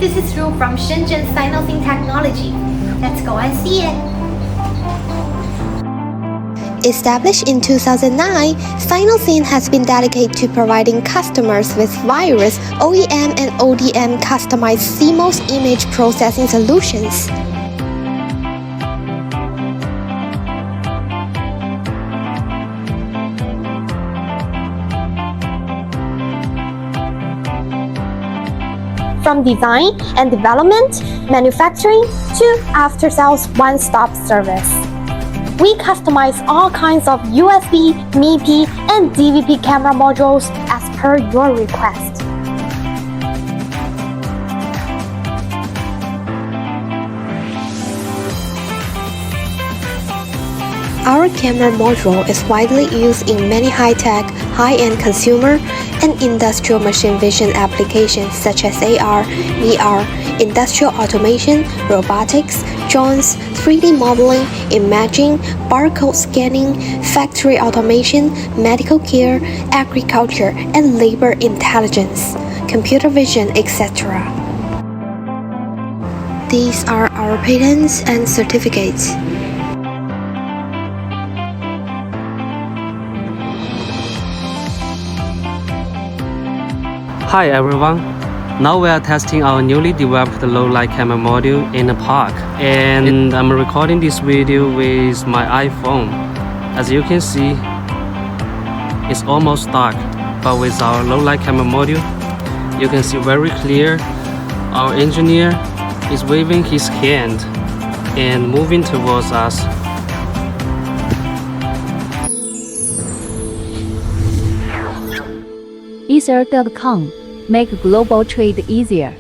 this is Ru from Shenzhen Sinoseen Technology. Let's go and see it. Established in 2009, Sinoseen has been dedicated to providing customers with various OEM and ODM customized CMOS image processing solutions. From design and development, manufacturing to after-sales one-stop service. We customize all kinds of USB, MIPI, and DVP camera modules as per your request. Our camera module is widely used in many high-tech, high-end consumer and industrial machine vision applications such as AR, VR, industrial automation, robotics, drones, 3D modeling, imaging, barcode scanning, factory automation, medical care, agriculture, and labor intelligence, computer vision, etc. These are our patents and certificates. Hi everyone, now we are testing our newly developed low light camera module in a park, and I'm recording this video with my iPhone. As you can see, it's almost dark, but with our low light camera module, you can see very clear. Our engineer is waving his hand and moving towards us. Ether.com. Make global trade easier.